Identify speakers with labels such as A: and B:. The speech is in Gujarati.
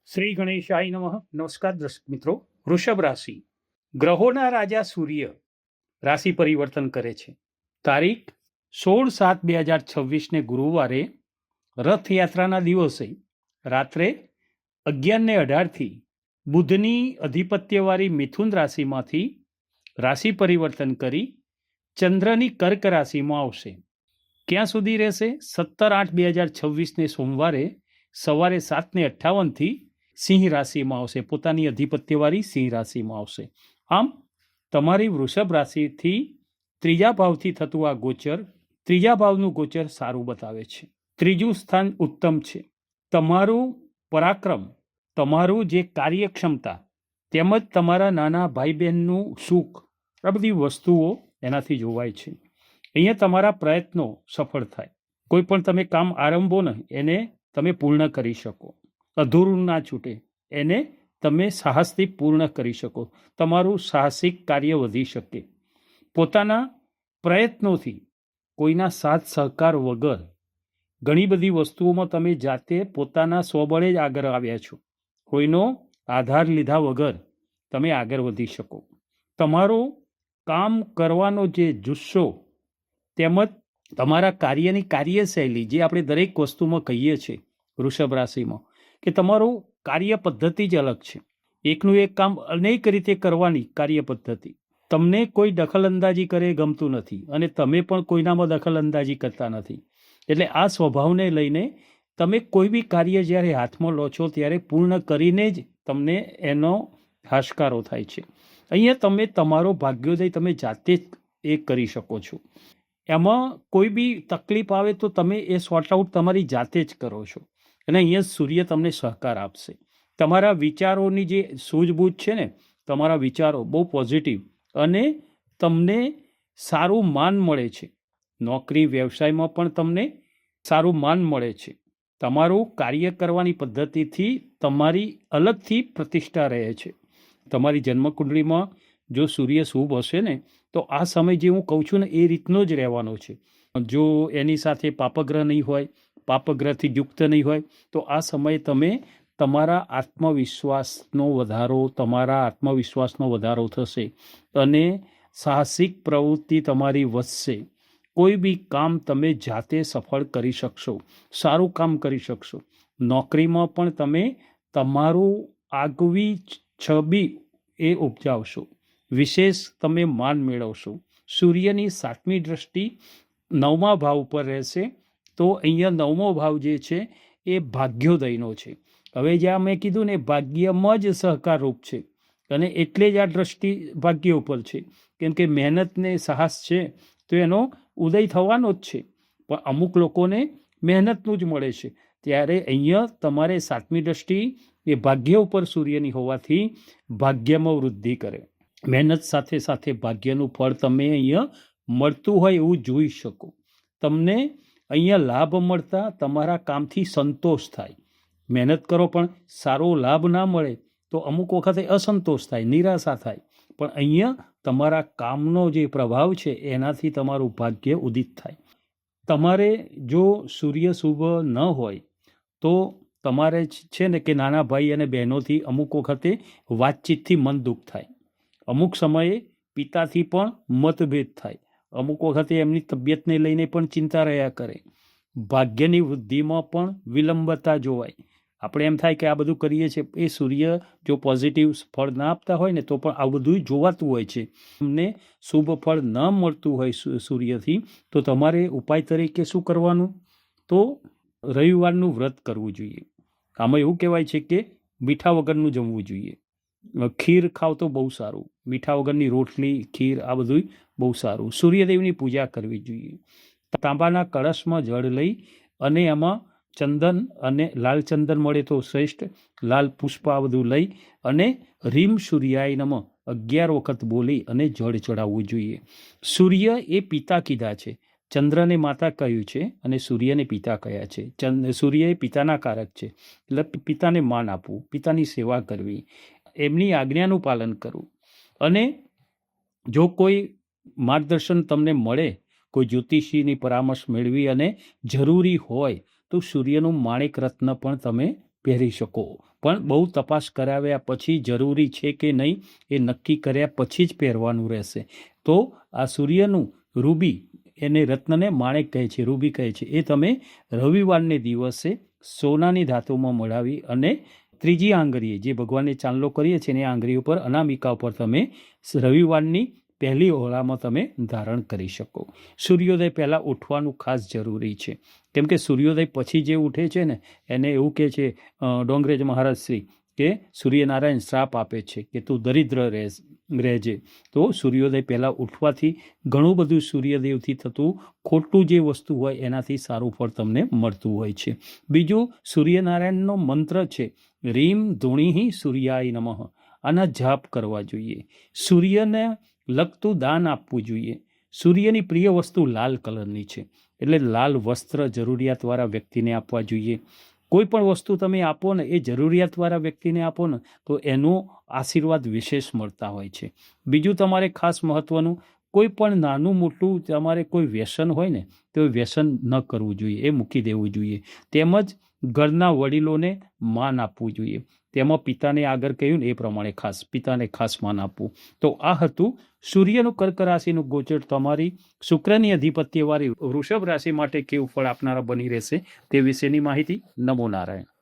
A: શ્રી ગણેશાય નમઃ. નમસ્કાર દર્શક મિત્રો. વૃષભ રાશિ, ગ્રહોના રાજા સૂર્ય રાશિ પરિવર્તન કરે છે. તારીખ 16/7/2026 ગુરુવારે રથયાત્રાના દિવસે રાત્રે 11:18 બુધની અધિપત્યવાળી મિથુન રાશિમાંથી રાશિ પરિવર્તન કરી ચંદ્રની કર્ક રાશિમાં આવશે. ક્યાં સુધી રહેશે? 17/8/2026 સોમવારે સવારે 7:58 સિંહ રાશિમાં આવશે. પોતાની અધિપત્યવાળી સિંહ રાશિમાં આવશે. આમ તમારી વૃષભ રાશિથી ત્રીજા ભાવથી થતું આ ગોચર, ત્રીજા ભાવનું ગોચર સારું બતાવે છે. ત્રીજું સ્થાન ઉત્તમ છે. તમારું પરાક્રમ, તમારું જે કાર્યક્ષમતા તેમજ તમારા નાના ભાઈ બહેનનું સુખ, આ બધી વસ્તુઓ એનાથી જોવાય છે. અહીંયા તમારા પ્રયત્નો સફળ થાય. કોઈ પણ તમે કામ આરંભો ને એને તમે પૂર્ણ કરી શકો. અધૂરું ના છૂટે એને તમે સાહસથી પૂર્ણ કરી શકો. તમારું સાહસિક કાર્ય વધી શકે. પોતાના પ્રયત્નોથી, કોઈના સાથ સહકાર વગર ઘણી બધી વસ્તુઓમાં તમે જાતે પોતાના સ્વબળે જ આગળ આવ્યા છો. કોઈનો આધાર લીધા વગર તમે આગળ વધી શકો. તમારો કામ કરવાનો જે જુસ્સો તેમજ તમારા કાર્યની કાર્યશૈલી, જે આપણે દરેક વસ્તુમાં કહીએ છીએ વૃષભ રાશિમાં, કે તમારું કાર્ય પદ્ધતિ જ અલગ છે. એકનું એક કામ અનેક રીતે કરવાની કાર્ય પદ્ધતિ. તમને કોઈ દખલઅંદાજી કરે ગમતું નથી અને તમે પણ કોઈનામાં દખલઅંદાજી કરતા નથી. એટલે આ સ્વભાવને લઈને તમે કોઈ બી કાર્ય જ્યારે હાથમાં લો છો ત્યારે પૂર્ણ કરીને જ તમને એનો હાશકારો થાય છે. અહીંયા તમે તમારો ભાગ્યોદય તમે જાતે જ એ કરી શકો છો. એમાં કોઈ બી તકલીફ આવે તો તમે એ સોર્ટ આઉટ તમારી જાતે જ કરો છો. અને અહીંયા સૂર્ય તમને સહકાર આપશે. તમારા વિચારોની જે સૂઝબૂઝ છે ને, તમારા વિચારો બહુ પોઝિટિવ અને તમને સારું માન મળે છે. નોકરી વ્યવસાયમાં પણ તમને સારું માન મળે છે. તમારું કાર્ય કરવાની પદ્ધતિથી તમારી અલગથી પ્રતિષ્ઠા રહે છે. તમારી જન્મકુંડળીમાં જો સૂર્ય શુભ હશે ને તો આ સમય જે હું કહું છું ને એ રીતનો જ રહેવાનો છે. જો એની સાથે પાપગ્રહ નહીં હોય, પાપગ્રહથી યુક્ત નહીં હોય, તો આ સમયે તમે તમારા આત્મવિશ્વાસનો વધારો થશે અને સાહસિક પ્રવૃત્તિ તમારી વધશે. કોઈ બી કામ તમે જાતે સફળ કરી શકશો, સારું કામ કરી શકશો. નોકરીમાં પણ તમે તમારું આગવી છબી એ ઉપજાવશો. વિશેષ તમે માન મેળવશો. સૂર્યની 7મી દ્રષ્ટિ 9મા ભાવ ઉપર રહેશે. તો અહીંયા 9મો ભાવ જે છે એ ભાગ્યોદયનો છે. હવે જ્યાં મેં કીધું ને, ભાગ્યમાં જ સહકારરૂપ છે અને એટલે જ આ દ્રષ્ટિ ભાગ્ય ઉપર છે. કેમ કે મહેનતને સાહસ છે તો એનો ઉદય થવાનો જ છે, પણ અમુક લોકોને મહેનતનું જ મળે છે. ત્યારે અહીંયા તમારે 7મી દ્રષ્ટિ એ ભાગ્ય ઉપર સૂર્યની હોવાથી ભાગ્યમાં વૃદ્ધિ કરે. મહેનત સાથે સાથે ભાગ્યનું ફળ તમે અહીંયા મળતું હોય એવું જોઈ શકો. તમને અહીંયા લાભ મળતા તમારા કામથી સંતોષ થાય. મહેનત કરો પણ સારો લાભ ના મળે તો અમુક વખતે અસંતોષ થાય, નિરાશા થાય. પણ અહીંયા તમારા કામનો જે પ્રભાવ છે એનાથી તમારું ભાગ્ય ઉદિત થાય. તમારે જો સૂર્ય શુભ ન હોય તો તમારે છે ને કે નાના ભાઈ અને બહેનોથી અમુક વખતે વાતચીતથી મન દુઃખ થાય. અમુક સમયે પિતાથી પણ મતભેદ થાય. અમુક વખતે એમની તબિયતને લઈને પણ ચિંતા રહ્યા કરે. ભાગ્યની વૃદ્ધિમાં પણ વિલંબતા જોવાય. આપણે એમ થાય કે આ બધું કરીએ છીએ, એ સૂર્ય જો પોઝિટિવ ફળ ના આપતા હોય ને તો પણ આ બધું જોવાતું હોય છે. તમને શુભ ફળ ન મળતું હોય સૂર્યથી તો તમારે ઉપાય તરીકે શું કરવાનું? તો રવિવારનું વ્રત કરવું જોઈએ. આમાં એવું કહેવાય છે કે મીઠા વગરનું જમવું જોઈએ. ખીર ખાવ તો બહુ સારું. મીઠા વગરની રોટલી, ખીર, આ બધું બહુ સારું. સૂર્યદેવની પૂજા કરવી જોઈએ. તાંબાના કળશમાં જળ લઈ અને એમાં ચંદન અને લાલ ચંદન મળે તો શ્રેષ્ઠ, લાલ પુષ્પ આ બધું લઈ અને રીમ સૂર્યાય નમઃ 11 વખત બોલી અને જળ ચડાવવું જોઈએ. સૂર્ય એ પિતા કીધા છે, ચંદ્રને માતા કહ્યું છે અને સૂર્યને પિતા કહ્યા છે. સૂર્ય એ પિતાના કારક છે. એટલે પિતાને માન આપવું, પિતાની સેવા કરવી, એમની આજ્ઞાનું પાલન કરવું. અને જો કોઈ માર્ગદર્શન તમને મળે, કોઈ જ્યોતિષીની પરામર્શ મેળવી અને જરૂરી હોય તો સૂર્યનું માણિક રત્ન પણ તમે પહેરી શકો, પણ બહુ તપાસ કરાવ્યા પછી જરૂરી છે કે નહીં એ નક્કી કર્યા પછી જ પહેરવાનું રહેશે. તો આ સૂર્યનું રૂબી, એને રત્નને માણેક કહે છે, રૂબી કહે છે, એ તમે રવિવારને દિવસે સોનાની ધાતુમાં મળાવી અને ત્રીજી આંગળીએ, જે ભગવાનને ચાંદલો કરીએ છીએ ને, આંગળી ઉપર અનામિકા ઉપર તમે રવિવારની પહેલી ઓળામાં તમે ધારણ કરી શકો. સૂર્યોદય પહેલાં ઉઠવાનું ખાસ જરૂરી છે, કેમ કે સૂર્યોદય પછી જે ઉઠે છે ને એને એવું કહે છે ડોંગરેજ મહારાજ શ્રી કે સૂર્યનારાયણ શ્રાપ આપે છે કે તું દરિદ્ર રહેજે. તો સૂર્યોદય પહેલાં ઉઠવાથી ઘણું બધું સૂર્યદેવથી થતું ખોટું જે વસ્તુ હોય એનાથી સારું ફળ તમને મળતું હોય છે. બીજું, સૂર્યનારાયણનો મંત્ર છે રીમ ધૂણીહી સૂર્યાય નમઃ. આના જાપ કરવા જોઈએ. સૂર્યને લગતું દાન આપવું જોઈએ. સૂર્યની પ્રિય વસ્તુ લાલ કલરની છે, એટલે લાલ વસ્ત્ર જરૂરિયાતવાળા વ્યક્તિને આપવા જોઈએ. કોઈ પણ વસ્તુ તમે આપો ને એ જરૂરિયાતવાળા વ્યક્તિને આપો ને તો એનો આશીર્વાદ વિશેષ મળતા હોય છે. બીજું તમારે ખાસ મહત્ત્વનું, કોઈ પણ નાનું મોટું તમારે કોઈ વ્યસન હોય ને તો એ વ્યસન ન કરવું જોઈએ, એ મૂકી દેવું જોઈએ. તેમજ ઘરના વડીલોને માન આપવું જોઈએ. તેમાં પિતાને આગળ કહ્યું ને એ પ્રમાણે ખાસ પિતાને ખાસ માન આપવું. તો આ હતું સૂર્યનું કર્ક રાશિનું ગોચર તમારી શુક્રની અધિપત્યવાળી વૃષભ રાશિ માટે કેવું ફળ આપનારા બની રહેશે તે વિશેની માહિતી. નમો નારાયણ.